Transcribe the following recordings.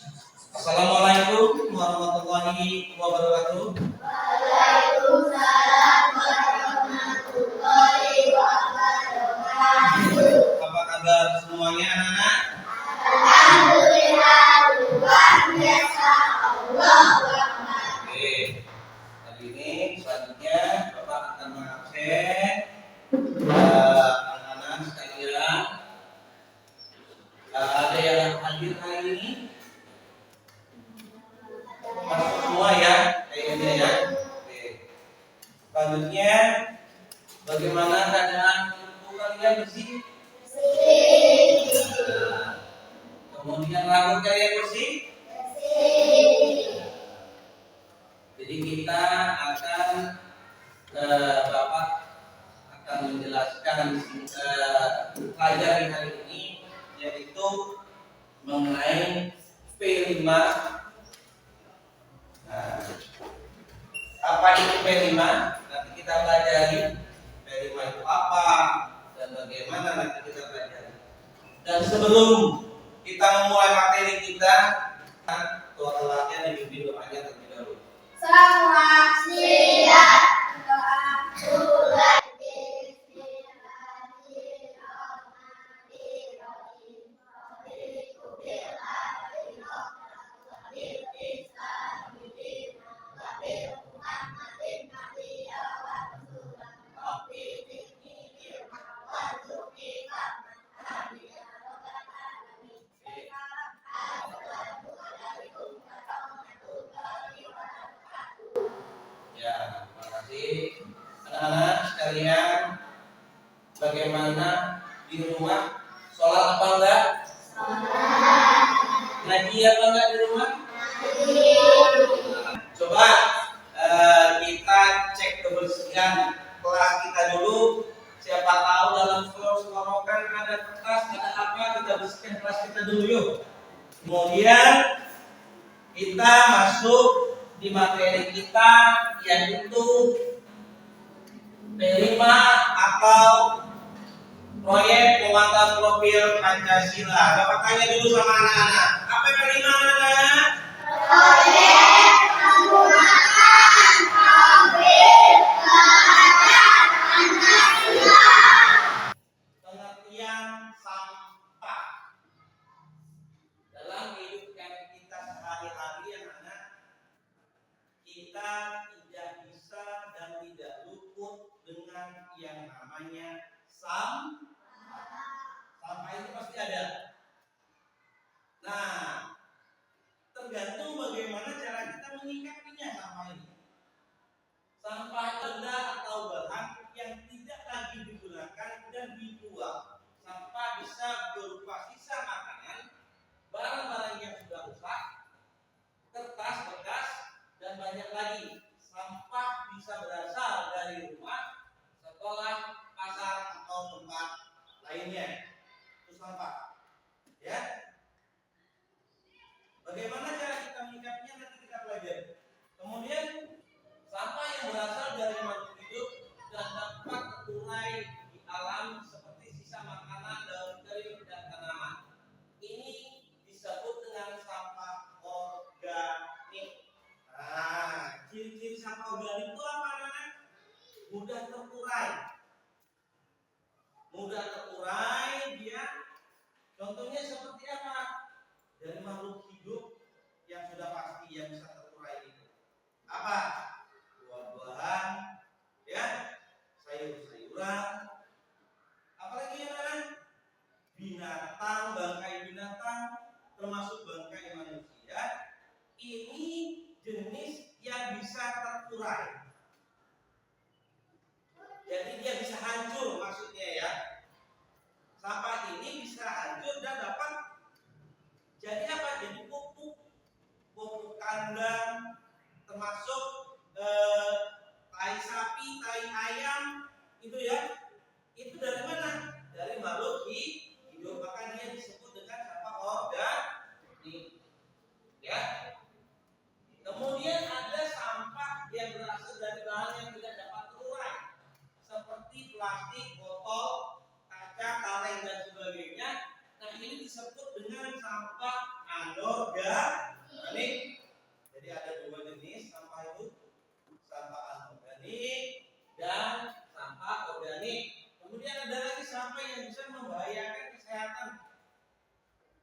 Assalamualaikum warahmatullahi wabarakatuh. Waalaikumsalam warahmatullahi wabarakatuh. Apa kabar semuanya anak-anak? Alhamdulillah, luar biasa. Allahu Akbar. Oke, hari ini selanjutnya Bapak akan mengabsen anak-anak sekalian. Ada yang hadir hari ini? Masuk semua ya, kayaknya ya. Oke. Selanjutnya, bagaimana keadaan tubuh kalian bersih? Nah, kemudian rambut kalian bersih? Jadi kita akan Bapak akan menjelaskan pelajaran hari ini, yaitu mengenai P5. Nah, apa itu P5? Nanti kita pelajari P5 itu apa dan bagaimana nanti kita pelajari. Dan sebelum kita memulai materi kita, doa-doanya dibimbing doanya terlebih dahulu. Semua siap. Doa. Ya, terima kasih. Anak-anak sekalian, bagaimana di rumah? Sholat apa enggak? Ngaji apa enggak di rumah? Coba kita cek kebersihan kelas kita dulu. Siapa tahu dalam selorokan ada kertas, ada apa, kita bersihkan kelas kita dulu yuk. Kemudian kita masuk di materi kita, yaitu P5 atau proyek penguatan profil Pancasila. Bapak tanya dulu sama anak-anak, apa P5 anak-anak? Proyek penguatan profil Pancasila. Pengertian sampah dalam kehidupan kita sehari-hari, anak-anak, kita tidak bisa dan tidak luput dengan yang namanya sampah. Sampah itu pasti ada. Nah, tergantung bagaimana cara kita menyikapinya sampah ini. Sampah benda atau bahan yang tidak lagi digunakan dan dibuang. Sampah bisa berupa sisa makanan, barang-barang yang sudah rusak, kertas bekas, dan banyak lagi. Sampah bisa berasal dari rumah, sekolah, pasar, atau tempat lainnya. Itu sampah. Ya. Bagaimana cara kita menyikapinya nanti kita pelajari. Kemudian sampah yang berasal dari makhluk hidup dan dapat terurai di alam seperti sisa makanan, daun kering, dan tanaman. Ini disebut dengan sampah organik. Nah, ciri-ciri sampah organik itu apa, anak-anak? Mudah terurai. Mudah terurai, dia contohnya seperti apa? Dari makhluk hidup yang sudah pasti yang bisa terurai itu. Apa? Buah-buahan, ya, sayur-sayuran, apalagi yang anak? Binatang, bangkai binatang, termasuk bangkai manusia. Ini jenis yang bisa terurai. Jadi dia bisa hancur maksudnya ya. Sampah ini bisa hancur dan dapat jadi apa? Jadi pupuk kandang, termasuk tai sapi, tai ayam, itu ya. Itu dari mana? Dari makhluk hidup. Maka dia disebut dengan sampah organik. Ya. Kemudian ada sampah yang berasal dari bahan yang tidak dapat terurai, seperti plastik, botol, kaca, kaleng, dan sebagainya. Nah, ini disebut dengan sampah anorganik. Jadi ada dua jenis sampah itu, sampah anorganik dan sampah organik. Kemudian ada lagi sampah yang bisa membahayakan kesehatan.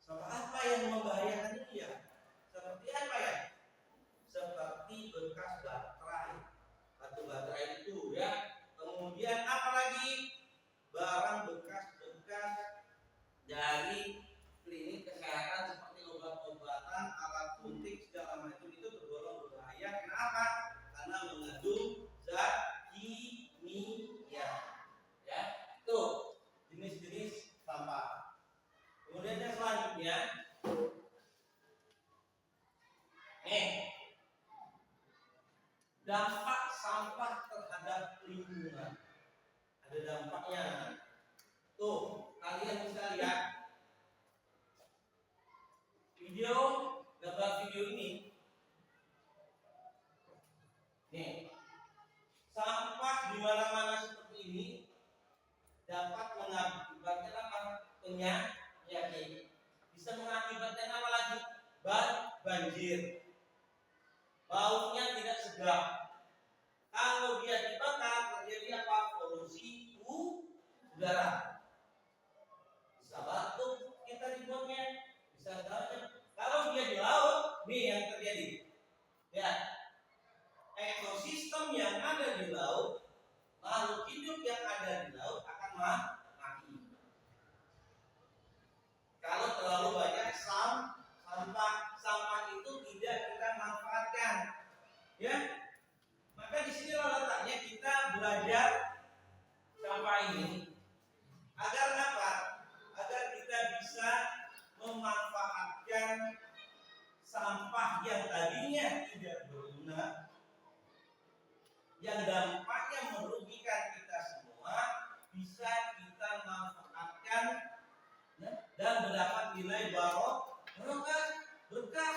Sampah apa yang membahayakan itu ya? Seperti apa ya? Seperti bekas baterai, batu baterai itu ya. Kemudian apalagi barang bekas-bekas dari klinik kesehatan seperti obat-obatan, alat suntik segala macam itu tergolong berbahaya. Kenapa? Karena mengandung zat kimia. Ya, itu jenis-jenis sampah. Kemudian yang selanjutnya, dampak sampah terhadap lingkungan. Ada dampaknya. Tuh, kalian bisa lihat gambar video ini. Nih, sampah di mana-mana seperti ini dapat mengakibatkan apa? Penyakit. Bisa mengakibatkan apa lagi? Banjir. Baunya tidak sedap. Kalau dia dibakar terjadi apa? Polusi udara. Bisa batuk kita dibuatnya, bisa banyak. Kalau dia di laut, nih yang terjadi. Ya, ekosistem yang ada di laut, makhluk hidup yang ada di laut akan mati. Kalau terlalu banyak sampah itu tidak kita manfaatkan, ya. Maka di sini letaknya kita belajar sampah ini agar apa? Agar kita bisa memanfaatkan sampah yang tadinya tidak berguna, yang dampaknya merugikan kita semua, bisa kita manfaatkan dan mendapat nilai barokah, berkah.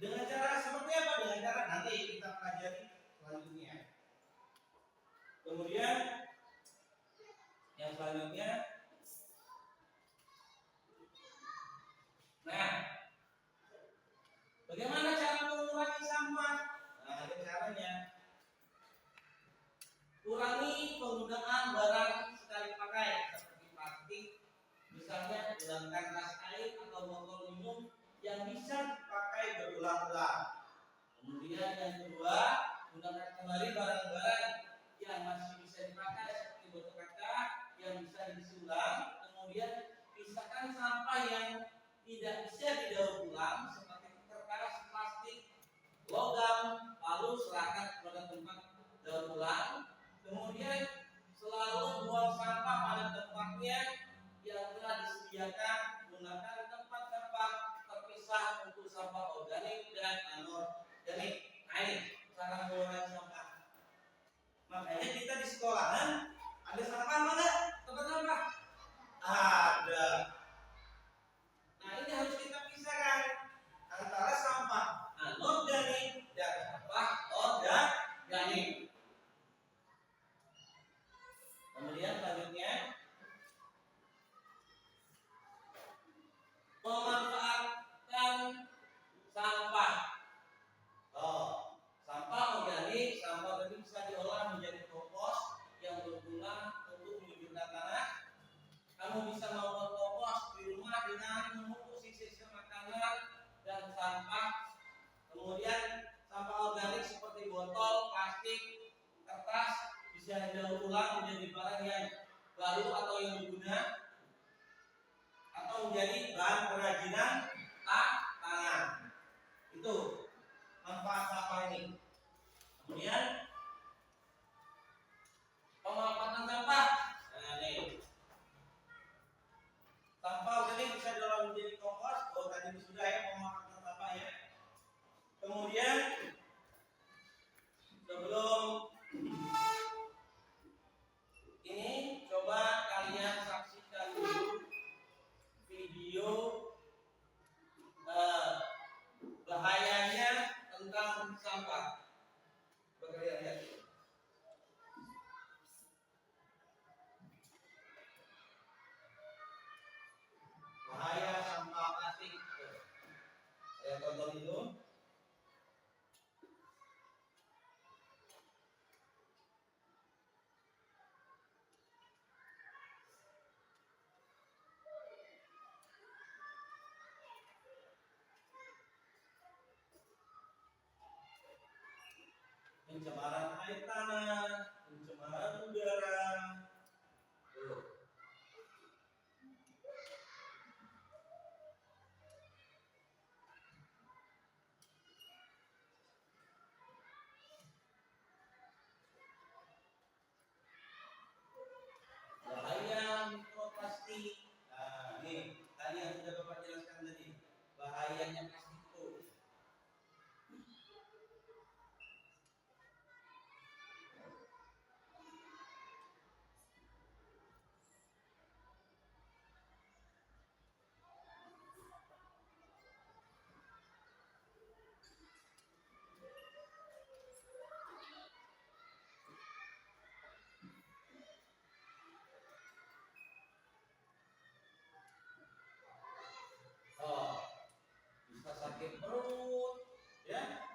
Dengan cara seperti apa? Dengan cara nanti kita pelajari selanjutnya. Kemudian yang selanjutnya, bagaimana cara mengurangi sampah? Nah, ada caranya. Kurangi penggunaan barang sekali pakai seperti plastik, misalnya gunakan tas air atau botol minum yang bisa dipakai berulang-ulang. Kemudian yang kedua, gunakan kembali barang-barang yang masih bisa dipakai seperti botol kaca yang bisa diisi ulang. Kemudian pisahkan sampah yang tidak bisa didaur ulang seperti kertas, plastik, logam, lalu serahkan kepada tempat daur ulang. Kemudian selalu buang sampah pada tempatnya yang telah disediakan. Gunakan tempat-tempat terpisah untuk sampah organik dan anorganik. Nah, ini cara mengurangi sampah. Makanya kita di sekolahan ada sampah enggak? Tempat sampah ada. Nah, ini harus kita pisahkan antara sampah anorganik dan sampah organik. Kemudian selanjutnya pencemaran air tanah, pencemaran udara. Tuh. Bahaya mikroplastik. Nah, nih tadi yang sudah Bapak jelaskan tadi. Bahayanya plastik itu. Oh, bisa sakit perut, ya.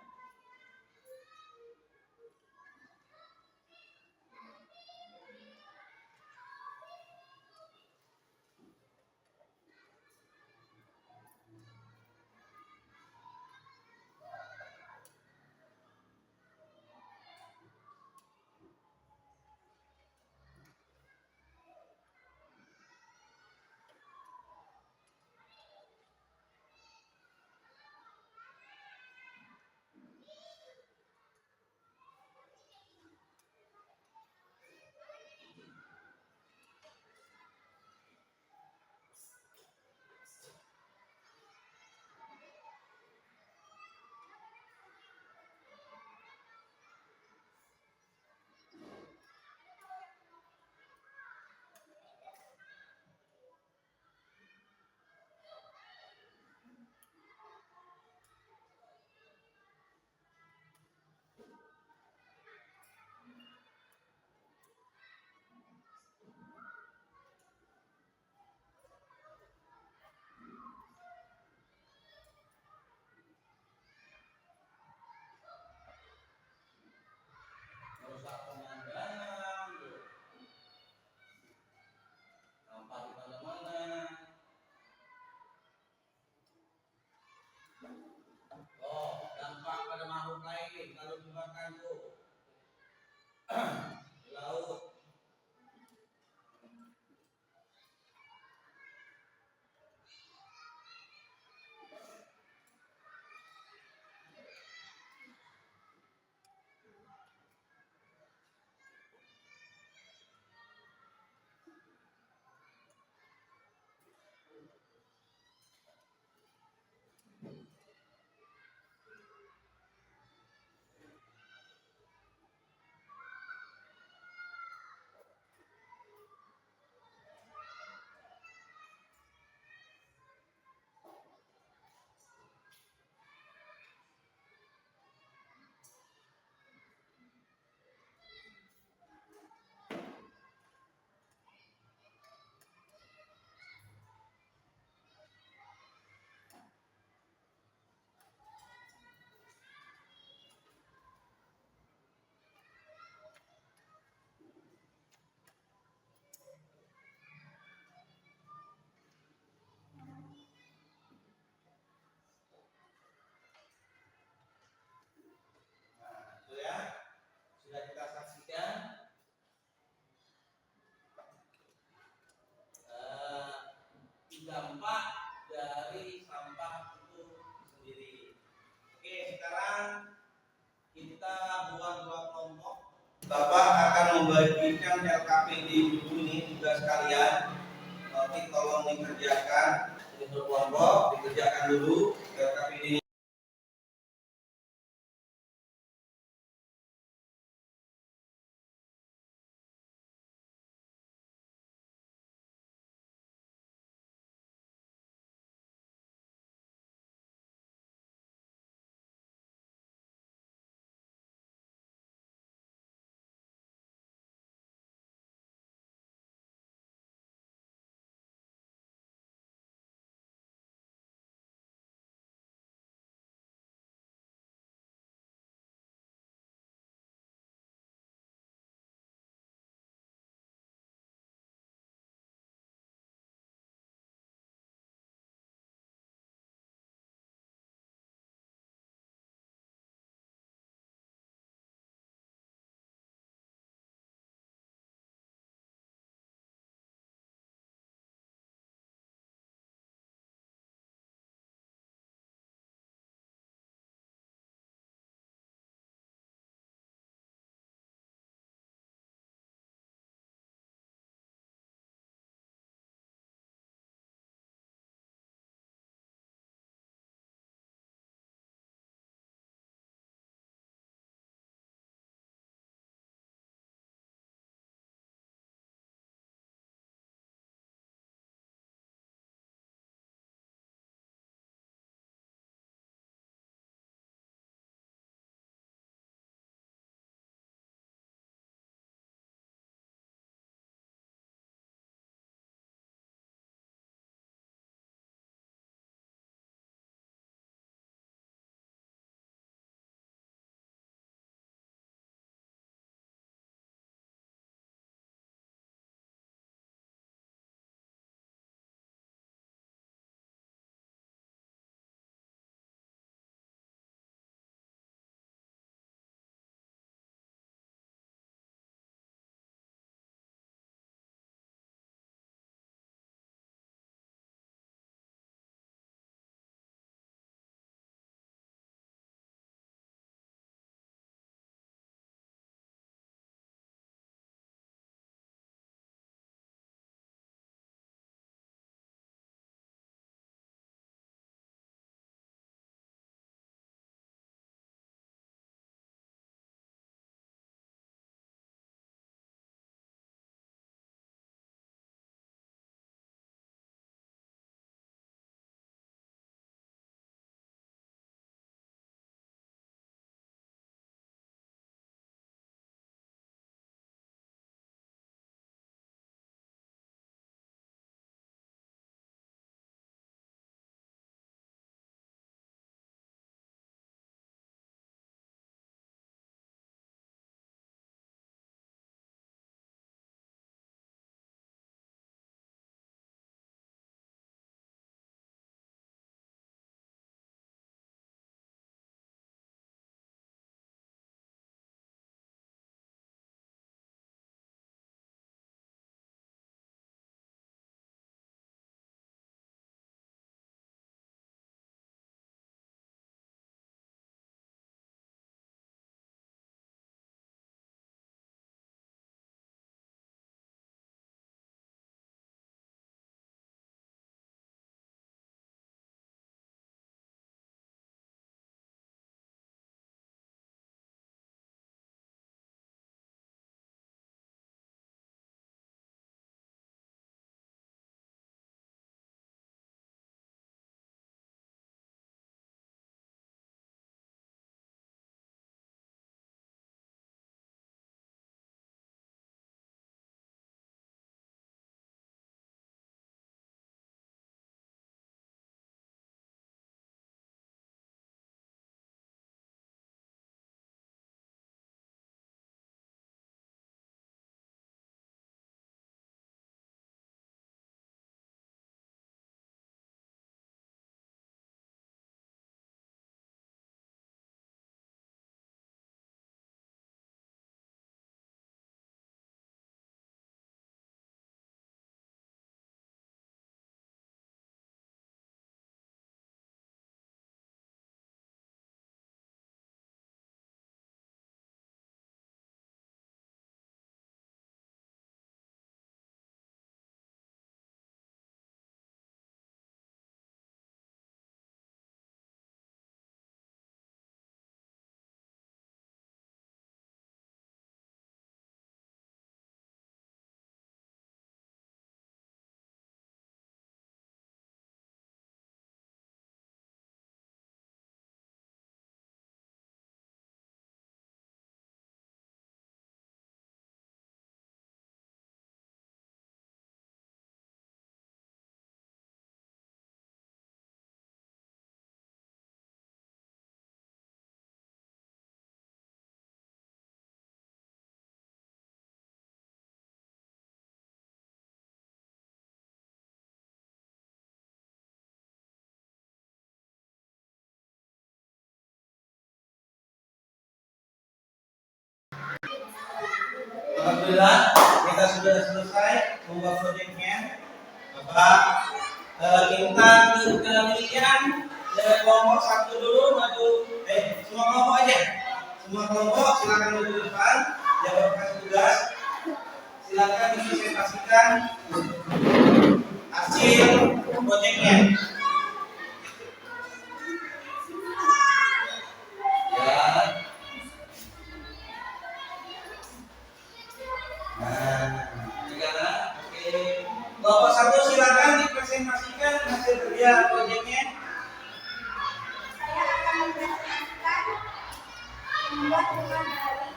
Merusak pemandangan, sampah di mana-mana. Oh, dampak pada makhluk lain kalau dibakar tuh di laut. Nah, itu ya. Sudah kita saksikan dampak dari sampah itu sendiri. Oke, sekarang kita buat dua kelompok. Bapak akan membagikan LKPD dulu nih tugas kalian. Nanti tolong dikerjakan ini berkelompok, dikerjakan dulu LKPD. Alhamdulillah kita sudah selesai membuat proyeknya. Bapak kita ke kalian dari kelompok satu dulu maju. Semua kelompok aja. Semua kelompok silakan maju ke depan. Jangan kasih tugas. Silakan dipresentasikan hasil proyeknya. Ya. Oke. Kelompok satu silakan dipresentasikan hasil kerja proyeknya. Saya akan mempresentasikan membuat rumah dari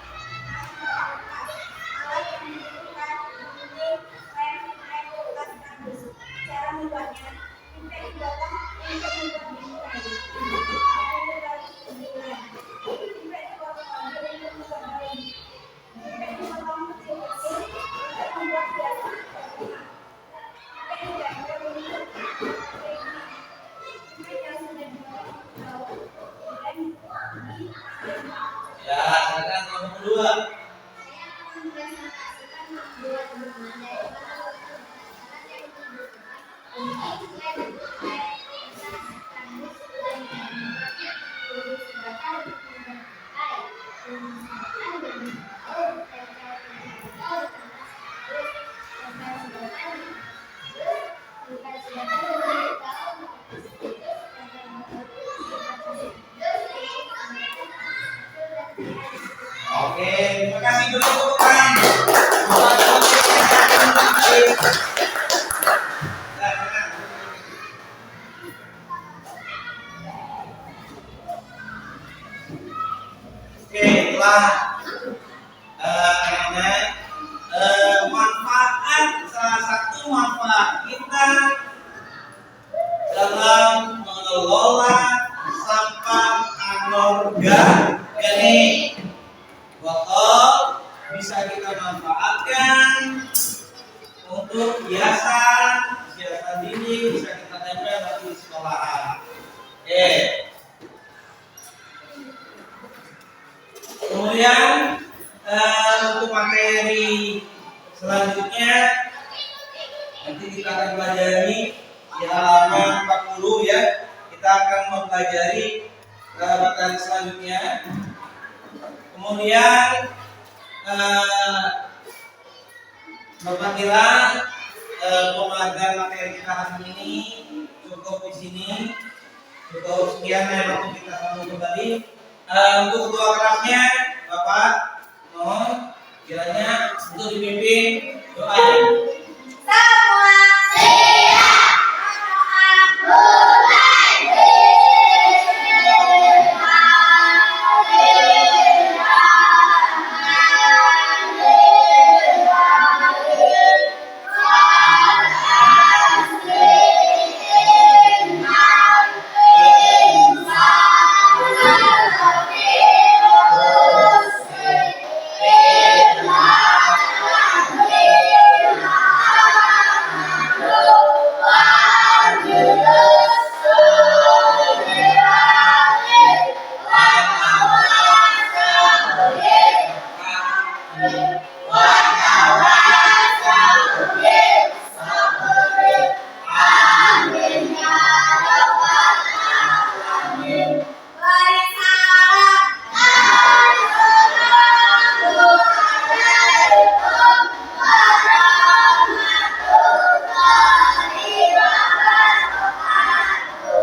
alat yang dibutuhkan untuk rem kulkas kardus. Cara membuatnya, impek dipotong untuk membuat bingung tadi. Impek dipotong lagi untuk membuat daun. Impek dipotong kecil-kecil untuk membuat hiasan rumah. Impek dijamur untuk impek yang sudah dipotong daun dan Ya, silakan kelompok kedua. saya akan mempresentasikan membuat rumah dari bahan alat yang dibutuhkan untuk rem kulkas kardus dan membuatnya sebagai membuat air menggunakan bahan tahu tempel tahu terus tempel sedotan terus bukan sedotan dengan tahu Oke, terima kasih dulu tepuk tangan. Buat proyek Oke, telah manfaat salah satu manfaat kita dalam mengelola sampah anorganik. Botol bisa kita manfaatkan untuk hiasan dinding, bisa kita tempel di sekolahan. Oke. Kemudian untuk materi selanjutnya nanti kita akan pelajari di halaman 40 ya. Kita akan mempelajari materi selanjutnya. Kemudian Bapak kira pemaparan materi kita hari ini cukup di sini. Cukup sekian ya waktu kita sambung kembali. Untuk ketua kelasnya Bapak mohon kiranya untuk dipimpin doa. semua siap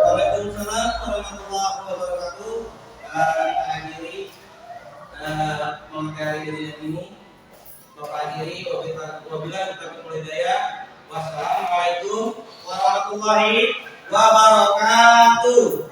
Waalaikumsalam warahmatullahi wabarakatuh. Kita akhiri materi ini. Bapak akhiri wabila kita hidayah. Wassalamualaikum warahmatullahi wabarakatuh.